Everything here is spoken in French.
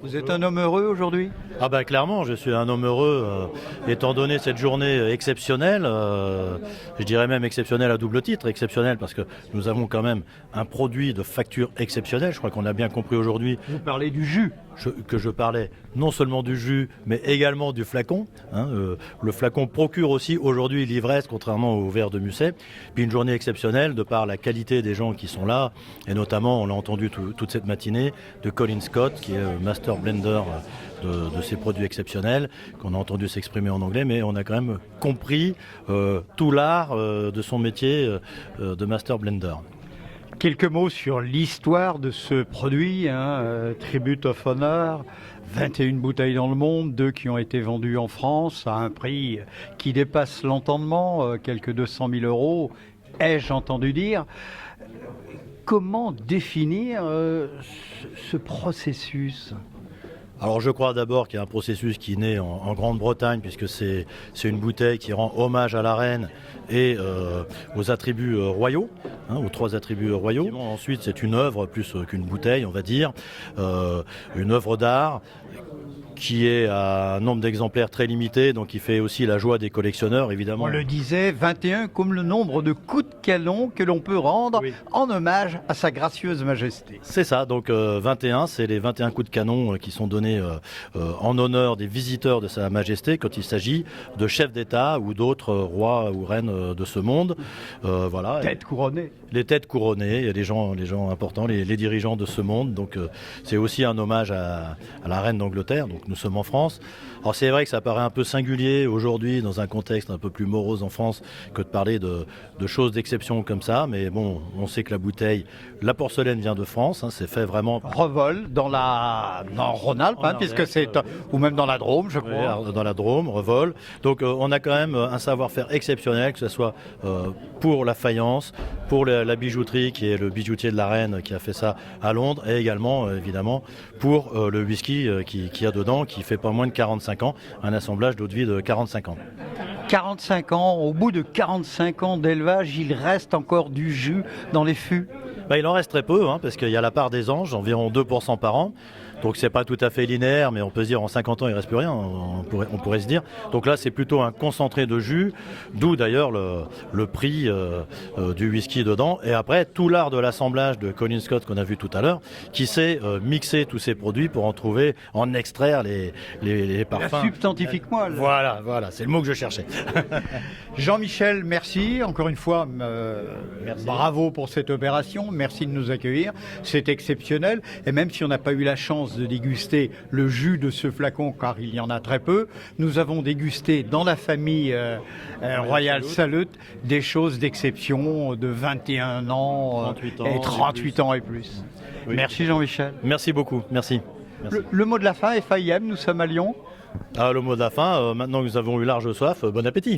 Vous êtes un homme heureux aujourd'hui? Ah bah clairement, je suis un homme heureux, étant donné cette journée exceptionnelle, je dirais même exceptionnelle à double titre, exceptionnelle parce que nous avons quand même un produit de facture exceptionnelle, je crois qu'on a bien compris aujourd'hui Vous parlez du jus. que je parlais non seulement du jus, mais également du flacon. Le flacon procure aussi aujourd'hui l'ivresse, contrairement au verre de Musset. Puis une journée exceptionnelle de par la qualité des gens qui sont là, et notamment, on l'a entendu toute cette matinée, de Colin Scott, qui est Master Blender de ces produits exceptionnels, qu'on a entendu s'exprimer en anglais, mais on a quand même compris tout l'art de son métier de Master Blender. Quelques mots sur l'histoire de ce produit, Tribute of Honor. 21 bouteilles dans le monde, 2 qui ont été vendues en France à un prix qui dépasse l'entendement, quelques 200 000 euros, ai-je entendu dire. Comment définir ce processus ? Alors je crois d'abord qu'il y a un processus qui naît en Grande-Bretagne, puisque c'est une bouteille qui rend hommage à la reine et aux attributs royaux, aux 3 attributs royaux. Ensuite, c'est une œuvre plus qu'une bouteille, on va dire, une œuvre d'art qui est à un nombre d'exemplaires très limité, donc qui fait aussi la joie des collectionneurs, évidemment. On le disait, 21 comme le nombre de coups de canon que l'on peut rendre en hommage à sa gracieuse majesté. C'est ça, donc 21, c'est les 21 coups de canon qui sont donnés en honneur des visiteurs de sa majesté quand il s'agit de chefs d'État ou d'autres rois ou reines de ce monde. Voilà. Tête couronnée. Les têtes couronnées, les gens importants, les dirigeants de ce monde. Donc c'est aussi un hommage à la reine d'Angleterre. Donc nous sommes en France. Alors c'est vrai que ça paraît un peu singulier aujourd'hui dans un contexte un peu plus morose en France que de parler de choses d'exception comme ça. Mais bon, on sait que la bouteille, la porcelaine vient de France. C'est fait vraiment. Revol dans Rhône-Alpes, puisque c'est ou même dans la Drôme, je crois. Dans la Drôme, Revol. Donc on a quand même un savoir-faire exceptionnel, que ce soit pour la faïence, pour la bijouterie, qui est le bijoutier de la reine qui a fait ça à Londres, et également évidemment pour le whisky qui y a dedans, qui fait pas moins de 45 ans, un assemblage d'eau de vie de 45 ans. 45 ans, au bout de 45 ans d'élevage, il reste encore du jus dans les fûts. Il en reste très peu, parce qu'il y a la part des anges, environ 2% par an. Donc c'est pas tout à fait linéaire, mais on peut se dire en 50 ans il reste plus rien, on pourrait se dire. Donc là c'est plutôt un concentré de jus, d'où d'ailleurs le prix du whisky dedans. Et après tout l'art de l'assemblage de Colin Scott qu'on a vu tout à l'heure, qui sait mixer tous ces produits pour en extraire les parfums. La substantifique moelle. Voilà, c'est le mot que je cherchais. Jean-Michel, merci encore une fois. Merci. Bravo pour cette opération, merci de nous accueillir, c'est exceptionnel. Et même si on n'a pas eu la chance de déguster le jus de ce flacon, car il y en a très peu, nous avons dégusté dans la famille Royal Salute des choses d'exception de 21 ans, 38 ans et plus. Oui. Merci Jean-Michel. Merci beaucoup, merci. Le mot de la fin, FAIM, nous sommes à Lyon. Le mot de la fin, maintenant que nous avons eu large soif, bon appétit.